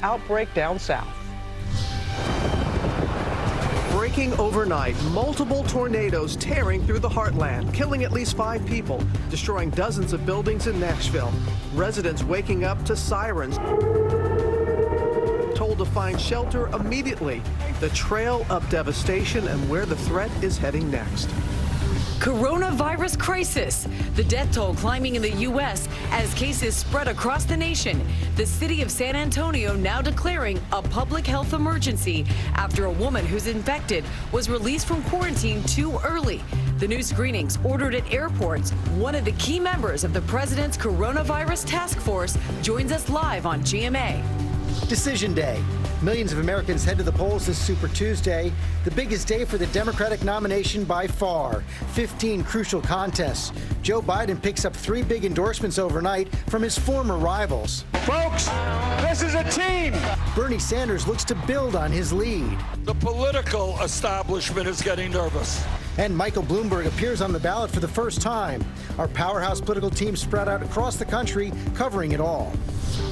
Outbreak down south. Breaking overnight, multiple tornadoes tearing through the heartland, killing at least 5 people, destroying dozens of buildings in Nashville. Residents waking up to sirens, told to find shelter immediately. The trail of devastation and where the threat is heading next. Coronavirus crisis. The death toll climbing in the U.S. as cases spread across the nation. The city of San Antonio now declaring a public health emergency after a woman who's infected was released from quarantine too early. The new screenings ordered at airports. One of the key members of the president's coronavirus task force joins us live on GMA. Decision Day. Millions of Americans head to the polls this Super Tuesday, the biggest day for the Democratic nomination by far. 15 crucial contests. Joe Biden picks up 3 big endorsements overnight from his former rivals. Folks, this is a team. Bernie Sanders looks to build on his lead. The political establishment is getting nervous. And Michael Bloomberg appears on the ballot for the first time. Our powerhouse political team spread out across the country, covering it all.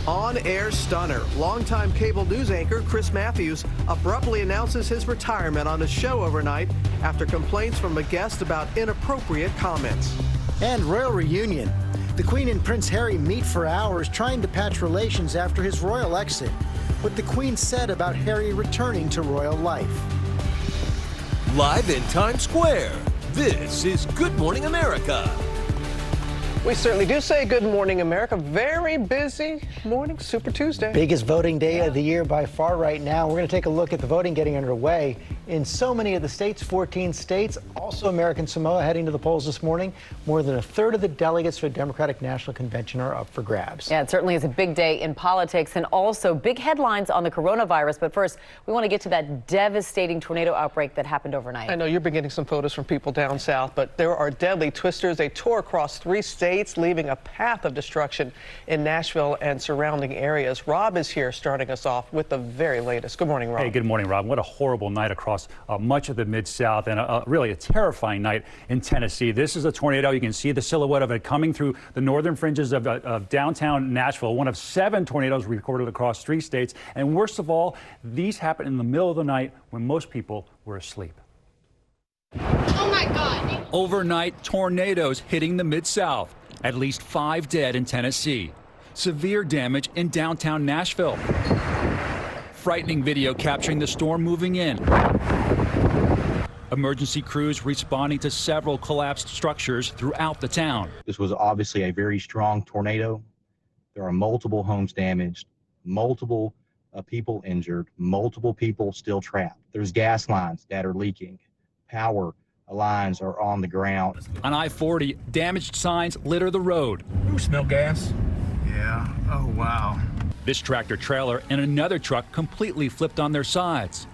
On-air stunner, longtime cable news anchor Chris Matthews abruptly announces his retirement on his show overnight after complaints from a guest about inappropriate comments. And royal reunion. The Queen and Prince Harry meet for hours trying to patch relations after his royal exit. What the Queen said about Harry returning to royal life. Live in Times Square, this is Good Morning America. We certainly do say good morning, America. Very busy morning, Super Tuesday. Biggest voting day of the year by far right now. We're going to take a look at the voting getting underway in so many of the states, 14 states. Also American Samoa heading to the polls this morning. More than a third of the delegates for the Democratic National Convention are up for grabs. Yeah, it certainly is a big day in politics and also big headlines on the coronavirus. But first, we want to get to that devastating tornado outbreak that happened overnight. I know you've been getting some photos from people down south, but there are deadly twisters. They tore across 3 states, leaving a path of destruction in Nashville and surrounding areas. Rob is here starting us off with the very latest. Good morning, Rob. Hey, good morning, Rob. What a horrible night across much of the Mid-South and really a terrifying night in Tennessee. This is a tornado. You can see the silhouette of it coming through the northern fringes of downtown Nashville, one of 7 tornadoes recorded across 3 states. And worst of all, these happened in the middle of the night when most people were asleep. Oh my God. Overnight tornadoes hitting the Mid-South. At least 5 dead in Tennessee. Severe damage in downtown Nashville. Frightening video capturing the storm moving in. Emergency crews responding to several collapsed structures throughout the town. This was obviously a very strong tornado. There are multiple homes damaged, multiple people injured, multiple people still trapped. There's gas lines that are leaking. Power lines are on the ground. On I-40, damaged signs litter the road. You smell gas? Yeah. Oh, wow. This tractor trailer and another truck completely flipped on their sides.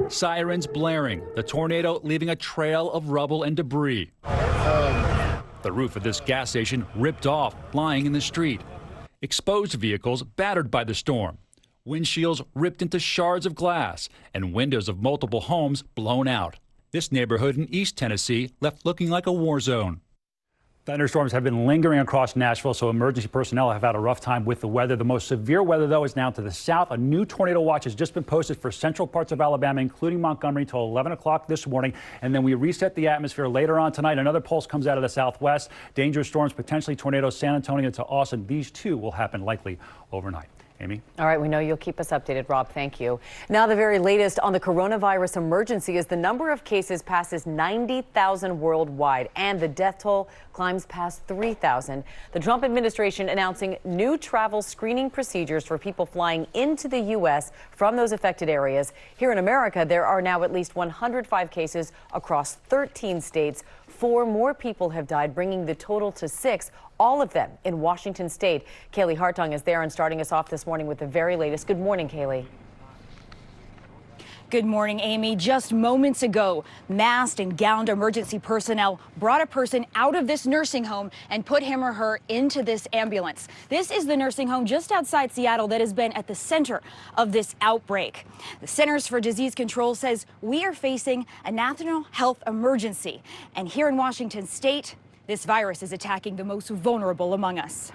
Sirens blaring, the tornado leaving a trail of rubble and debris. The roof of this gas station ripped off, lying in the street. Exposed vehicles battered by the storm. Windshields ripped into shards of glass, and windows of multiple homes blown out. This neighborhood in East Tennessee left looking like a war zone. Thunderstorms have been lingering across Nashville, so emergency personnel have had a rough time with the weather. The most severe weather, though, is now to the south. A new tornado watch has just been posted for central parts of Alabama, including Montgomery, till 11 o'clock this morning. And then we reset the atmosphere later on tonight. Another pulse comes out of the southwest. Dangerous storms, potentially tornadoes, San Antonio to Austin. These two will happen likely overnight. Amy? All right, we know you'll keep us updated, Rob. Thank you. Now, the very latest on the coronavirus emergency is the number of cases passes 90,000 worldwide, and the death toll climbs past 3,000. The Trump administration announcing new travel screening procedures for people flying into the U.S. from those affected areas. Here in America, there are now at least 105 cases across 13 states. 4 more people have died, bringing the total to 6, all of them in Washington state. Kaylee Hartung is there and starting us off this morning with the very latest. Good morning, Kaylee. Good morning, Amy. Just moments ago, masked and gowned emergency personnel brought a person out of this nursing home and put him or her into this ambulance. This is the nursing home just outside Seattle that has been at the center of this outbreak. The Centers for Disease Control says we are facing a national health emergency. And here in Washington state, this virus is attacking the most vulnerable among us.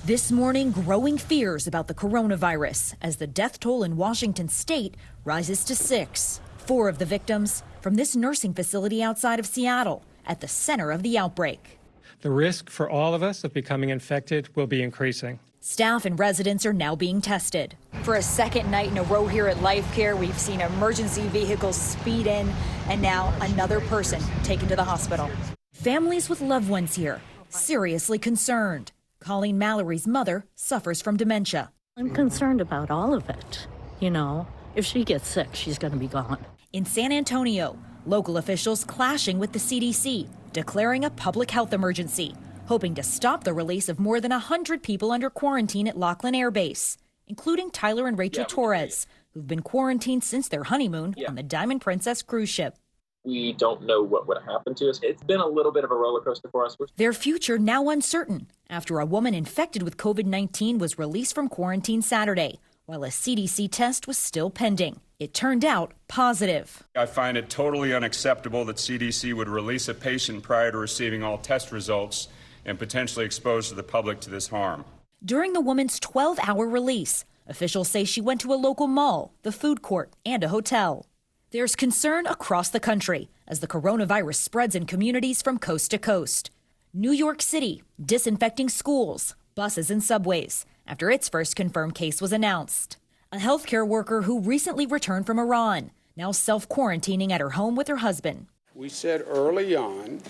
This morning, growing fears about the coronavirus as the death toll in Washington state rises to 6. 4 of the victims from this nursing facility outside of Seattle, at the center of the outbreak. The risk for all of us of becoming infected will be increasing. Staff and residents are now being tested. For a second night in a row here at Life Care, we've seen emergency vehicles speed in, and now another person taken to the hospital. Families with loved ones here, seriously concerned. Colleen Mallory's mother suffers from dementia. I'm concerned about all of it. You know, if she gets sick, she's going to be gone. In San Antonio, local officials clashing with the CDC, declaring a public health emergency, hoping to stop the release of more than 100 people under quarantine at Laughlin Air Base, including Tyler and Rachel Torres, who've been quarantined since their honeymoon on the Diamond Princess cruise ship. We don't know what would happen to us. It's been a little bit of a roller coaster for us. Their future now uncertain after a woman infected with COVID-19 was released from quarantine Saturday, while a CDC test was still pending. It turned out positive. I find it totally unacceptable that CDC would release a patient prior to receiving all test results and potentially expose the public to this harm. During the woman's 12-hour release, officials say she went to a local mall, the food court, and a hotel. There's concern across the country as the coronavirus spreads in communities from coast to coast. New York City disinfecting schools, buses, and subways after its first confirmed case was announced. A healthcare worker who recently returned from Iran, now self-quarantining at her home with her husband. We said early on,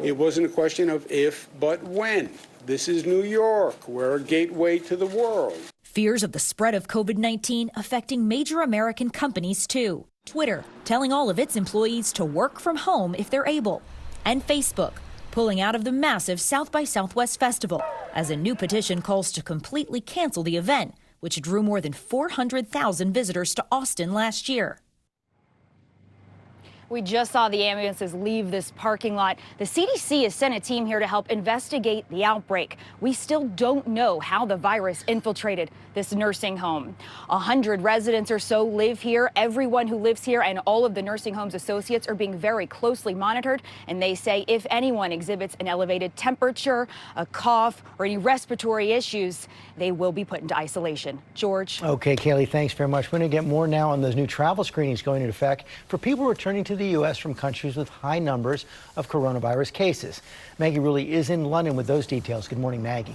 it wasn't a question of if, but when. This is New York. We're a gateway to the world. Fears of the spread of COVID-19 affecting major American companies, too. Twitter telling all of its employees to work from home if they're able. And Facebook pulling out of the massive South by Southwest Festival as a new petition calls to completely cancel the event, which drew more than 400,000 visitors to Austin last year. We just saw the ambulances leave this parking lot. The CDC has sent a team here to help investigate the outbreak. We still don't know how the virus infiltrated this nursing home. 100 residents or so live here. Everyone who lives here and all of the nursing home's associates are being very closely monitored. And they say if anyone exhibits an elevated temperature, a cough, or any respiratory issues, they will be put into isolation. George. Okay, Kaylee, thanks very much. We're going to get more now on those new travel screenings going into effect for people returning to the U.S. from countries with high numbers of coronavirus cases. Maggie Rulli is in London with those details. Good morning, Maggie.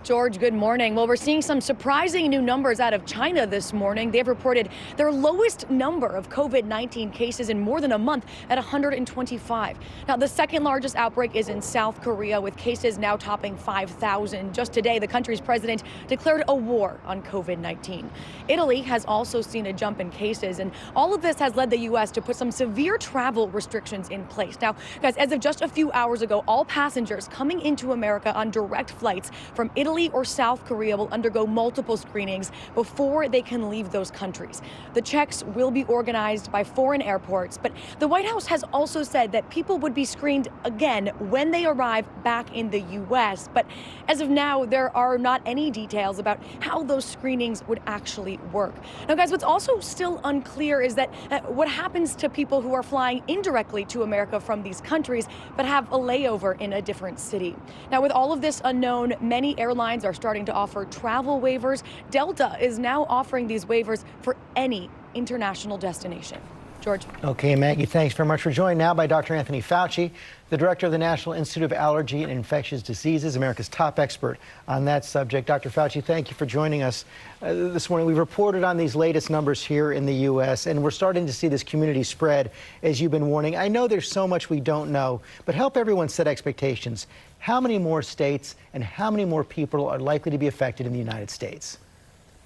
George, good morning. Well, we're seeing some surprising new numbers out of China this morning. They've reported their lowest number of COVID-19 cases in more than a month at 125. Now, the second largest outbreak is in South Korea, with cases now topping 5,000. Just today, the country's president declared a war on COVID-19. Italy has also seen a jump in cases, and all of this has led the U.S. to put some severe travel restrictions in place. Now, guys, as of just a few hours ago, all passengers coming into America on direct flights from Italy or South Korea will undergo multiple screenings before they can leave those countries. The checks will be organized by foreign airports, but the White House has also said that people would be screened again when they arrive back in the U.S. But as of now, there are not any details about how those screenings would actually work. Now, guys, what's also still unclear is that what happens to people who are flying indirectly to America from these countries but have a layover in a different city. Now, with all of this unknown, many airlines are starting to offer travel waivers. Delta is now offering these waivers for any international destination. George. Okay, Maggie, thanks very much for joining now by Dr. Anthony Fauci, the director of the National Institute of Allergy and Infectious Diseases, America's top expert on that subject. Dr. Fauci, thank you for joining us this morning. We've reported on these latest numbers here in the U.S., and we're starting to see this community spread, as you've been warning. I know there's so much we don't know, but help everyone set expectations. How many more states and how many more people are likely to be affected in the United States?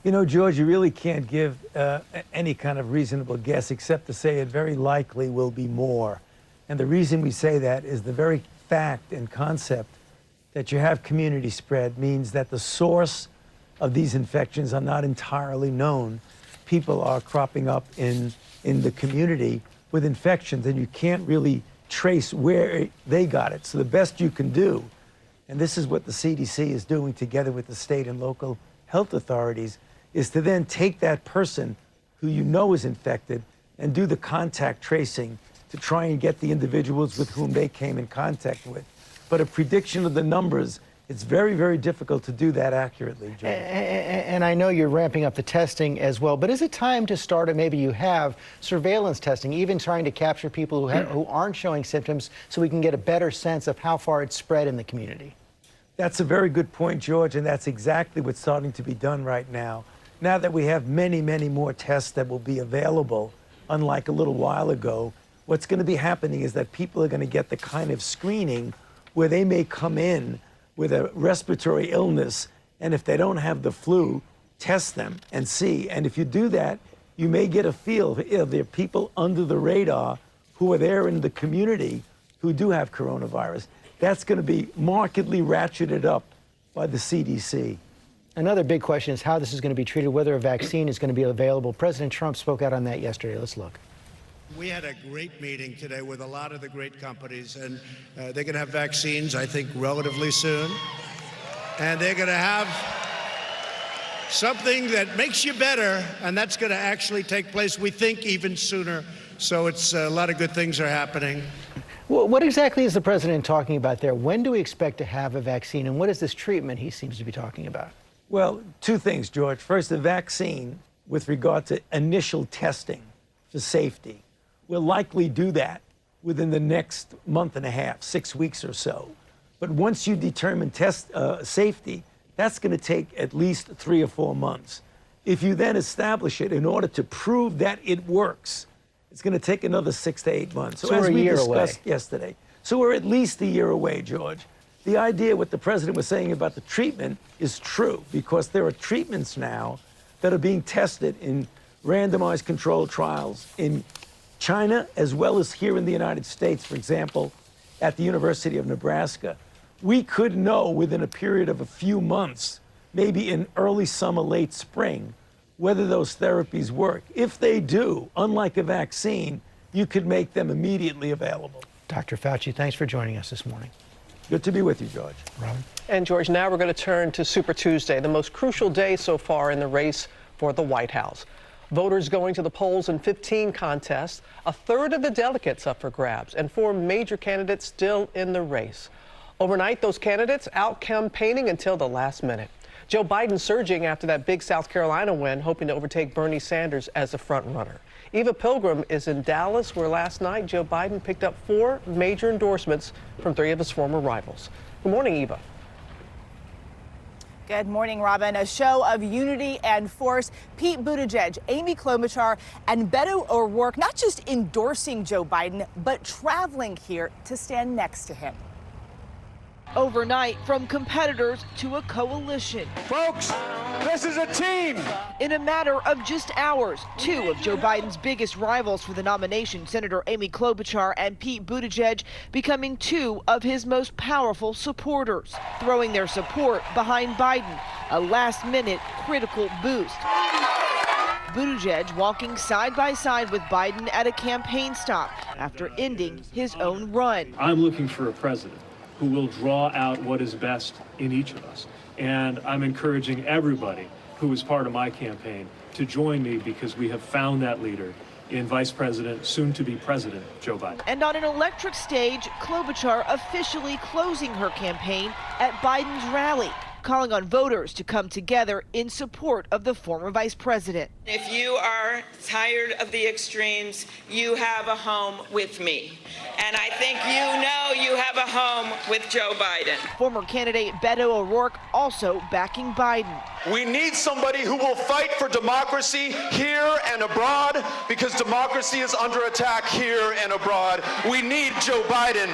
You know, George, you really can't give any kind of reasonable guess except to say it very likely will be more. And the reason we say that is the very fact and concept that you have community spread means that the source of these infections are not entirely known. People are cropping up in the community with infections, and you can't really trace where they got it. So the best you can do, and this is what the CDC is doing together with the state and local health authorities, is to then take that person who you know is infected and do the contact tracing to try and get the individuals with whom they came in contact with. But a prediction of the numbers It's very, very difficult to do that accurately, George. And I know you're ramping up the testing as well, but is it time to start, or maybe you have, surveillance testing, even trying to capture people who aren't showing symptoms so we can get a better sense of how far it's spread in the community? That's a very good point, George, and that's exactly what's starting to be done right now. Now that we have many, many more tests that will be available, unlike a little while ago, what's going to be happening is that people are going to get the kind of screening where they may come in with a respiratory illness, and if they don't have the flu, test them and see. And if you do that, you may get a feel if there are people under the radar who are there in the community who do have coronavirus. That's going to be markedly ratcheted up by the CDC. Another big question is how this is going to be treated, whether a vaccine is going to be available. President Trump spoke out on that yesterday. Let's look. We had a great meeting today with a lot of the great companies, and they're going to have vaccines, I think, relatively soon. And they're going to have something that makes you better, and that's going to actually take place, we think, even sooner. So it's a lot of good things are happening. Well, what exactly is the president talking about there? When do we expect to have a vaccine, and what is this treatment he seems to be talking about? Well, two things, George. First, the vaccine with regard to initial testing for safety. We'll likely do that within the next month and a half, 6 weeks or so. But once you determine test safety, that's going to take at least 3 or 4 months. If you then establish it in order to prove that it works, it's going to take another 6 to 8 months. So as we discussed yesterday. So we're at least a year away, George. The idea what the president was saying about the treatment is true, because there are treatments now that are being tested in randomized controlled trials in China, as well as here in the United States, for example, at the University of Nebraska. We could know within a period of a few months, maybe in early summer, late spring, whether those therapies work. If they do, unlike a vaccine, you could make them immediately available. Dr. Fauci, thanks for joining us this morning. Good to be with you, George. Robin? And George, now we're going to turn to Super Tuesday, the most crucial day so far in the race for the White House. Voters going to the polls in 15 contests, a third of the delegates up for grabs, and 4 major candidates still in the race. Overnight, those candidates out campaigning until the last minute. Joe Biden surging after that big South Carolina win, hoping to overtake Bernie Sanders as the front runner. Eva Pilgrim is in Dallas, where last night Joe Biden picked up 4 major endorsements from 3 of his former rivals. Good morning, Eva. Good morning, Robin. A show of unity and force. Pete Buttigieg, Amy Klobuchar, and Beto O'Rourke not just endorsing Joe Biden, but traveling here to stand next to him. Overnight, from competitors to a coalition. Folks, this is a team. In a matter of just hours, 2 of Joe Biden's biggest rivals for the nomination, Senator Amy Klobuchar and Pete Buttigieg, becoming 2 of his most powerful supporters, throwing their support behind Biden, a last-minute critical boost. Buttigieg walking side by side with Biden at a campaign stop after ending his own run. I'm looking for a president who will draw out what is best in each of us. And I'm encouraging everybody who is part of my campaign to join me, because we have found that leader in Vice President, soon to be President, Joe Biden. And on an electric stage, Klobuchar officially closing her campaign at Biden's rally, calling on voters to come together in support of the former vice president. If you are tired of the extremes, you have a home with me. And I think you know you have a home with Joe Biden. Former candidate Beto O'Rourke also backing Biden. We need somebody who will fight for democracy here and abroad, because democracy is under attack here and abroad. We need Joe Biden.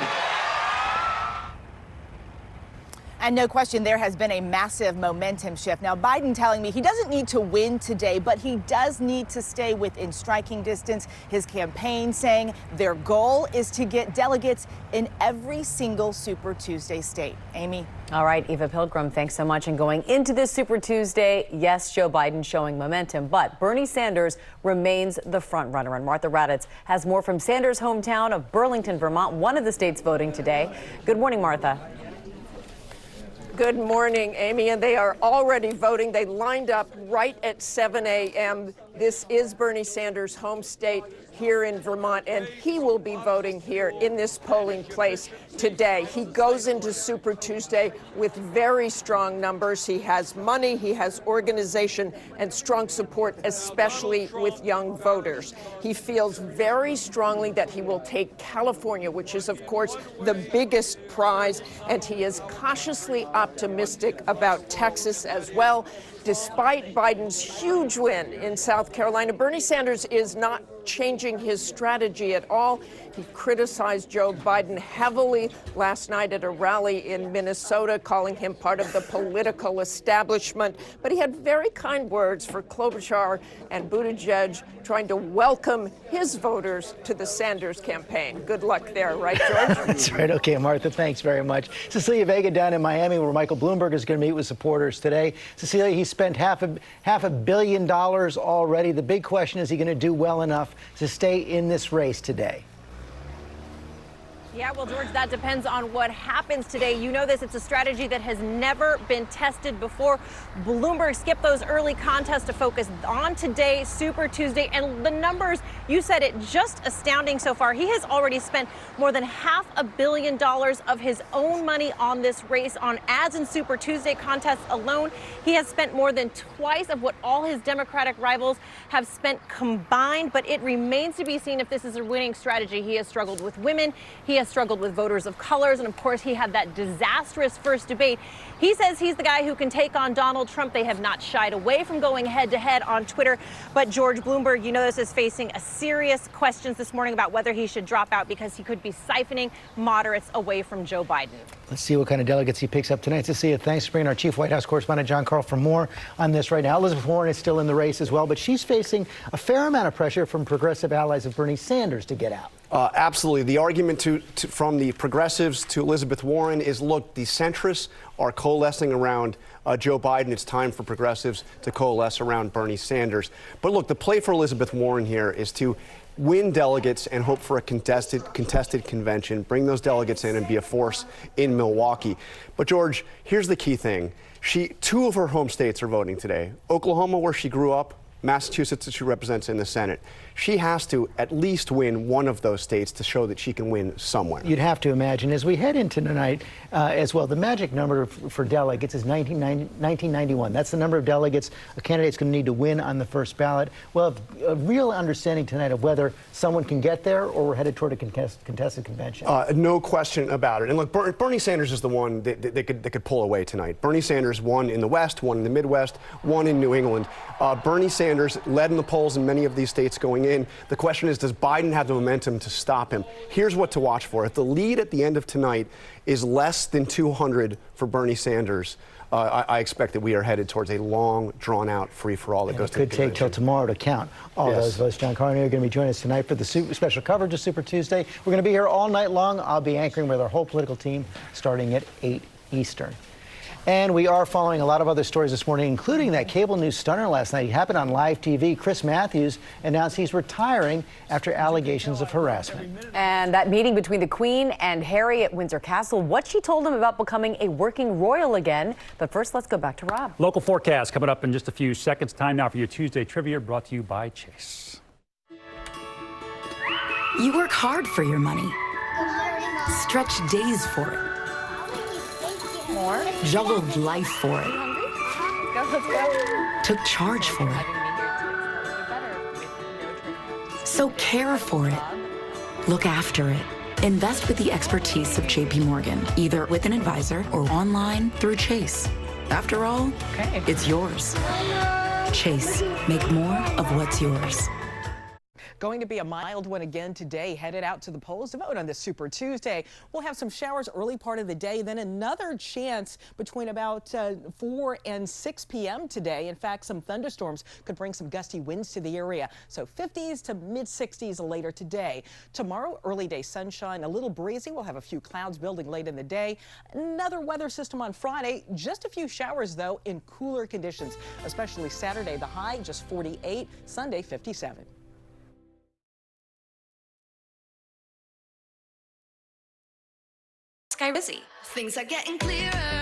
And no question, there has been a massive momentum shift. Now, Biden telling me he doesn't need to win today, but he does need to stay within striking distance. His campaign saying their goal is to get delegates in every single Super Tuesday state. Amy? All right, Eva Pilgrim, thanks so much. And going into this Super Tuesday, yes, Joe Biden showing momentum, but Bernie Sanders remains the front runner. And Martha Raddatz has more from Sanders' hometown of Burlington, Vermont, one of the states voting today. Good morning, Martha. Good morning, Amy. And they are already voting. They lined up right at 7 a.m. This is Bernie Sanders' home state here in Vermont, and he will be voting here in this polling place today. He goes into Super Tuesday with very strong numbers. He has money, he has organization, and strong support, especially with young voters. He feels very strongly that he will take California, which is, of course, the biggest prize, and he is cautiously optimistic about Texas as well. Despite Biden's huge win in South Carolina, Bernie Sanders is not changing his strategy at all. He criticized Joe Biden heavily last night at a rally in Minnesota, calling him part of the political establishment. But he had very kind words for Klobuchar and Buttigieg, trying to welcome his voters to the Sanders campaign. Good luck there, right, George? That's right. Okay, Martha, thanks very much. Cecilia Vega down in Miami, where Michael Bloomberg is going to meet with supporters today. Cecilia, he spent half a billion dollars already. The big question is he going to do well enough to stay in this race today? Yeah, well, George, that depends on what happens today. You know this, it's a strategy that has never been tested before. Bloomberg skipped those early contests to focus on today, Super Tuesday, and the numbers, you said it, just astounding so far. He has already spent more than $500 million of his own money on this race, on ads and Super Tuesday contests alone. He has spent more than twice of what all his Democratic rivals have spent combined, but it remains to be seen if this is a winning strategy. He has struggled with women. He has struggled with voters of colors, and of course he had that disastrous first debate. He says he's the guy who can take on Donald Trump. They have not shied away from going head-to-head on Twitter, but George Bloomberg, you know this, is facing a serious questions this morning about whether he should drop out because he could be siphoning moderates away from Joe Biden. Let's see what kind of delegates he picks up tonight. Cecilia, thanks for bringing our chief White House correspondent John Carl for more on this right now. Elizabeth Warren is still in the race as well, but she's facing a fair amount of pressure from progressive allies of Bernie Sanders to get out. Absolutely. The argument from the progressives to Elizabeth Warren is, look, the centrists are coalescing around Joe Biden. It's time for progressives to coalesce around Bernie Sanders. But look, the play for Elizabeth Warren here is to win delegates and hope for a contested convention, bring those delegates in and be a force in Milwaukee. But George, here's the key thing. Two of her home states are voting today. Oklahoma, where she grew up, Massachusetts, that she represents in the Senate. She has to at least win one of those states to show that she can win somewhere. You'd have to imagine, as we head into tonight as well, the magic number for delegates is 1991. That's the number of delegates a candidate's going to need to win on the first ballot. We'll have a real understanding tonight of whether someone can get there or we're headed toward a contested convention. No question about it. And look, Bernie Sanders is the one that could pull away tonight. Bernie Sanders won in the West, won in the Midwest, won in New England. Bernie Sanders led in the polls in many of these states going in. The question is, does Biden have the momentum to stop him? Here's what to watch for. If the lead at the end of tonight is less than 200 for Bernie Sanders, I expect that we are headed towards a long, drawn-out free-for-all that goes to the convention. It could take till tomorrow to count all those votes. John Carney, you're going to be joining us tonight for the special coverage of Super Tuesday. We're going to be here all night long. I'll be anchoring with our whole political team starting at 8 Eastern. And we are following a lot of other stories this morning, including that cable news stunner last night. He happened on live TV. Chris Matthews announced he's retiring after allegations of harassment. And that meeting between the Queen and Harry at Windsor Castle, what she told him about becoming a working royal again. But first, let's go back to Rob. Local forecast coming up in just a few seconds. Time now for your Tuesday Trivia, brought to you by Chase. You work hard for your money. Stretch days for it. More? Juggled life for it. Let's go. Took charge for it. So care for it. Look after it. Invest with the expertise of JP Morgan, either with an advisor or online through Chase. After all, it's yours. Chase, make more of what's yours. Going to be a mild one again today, headed out to the polls to vote on this Super Tuesday. We'll have some showers early part of the day, then another chance between about 4 and 6 p.m. today. In fact, some thunderstorms could bring some gusty winds to the area. So 50s to mid 60s later today. Tomorrow, early day sunshine, a little breezy. We'll have a few clouds building late in the day. Another weather system on Friday. Just a few showers, though, in cooler conditions, especially Saturday. The high just 48, Sunday 57. Sky busy. Things are getting clearer.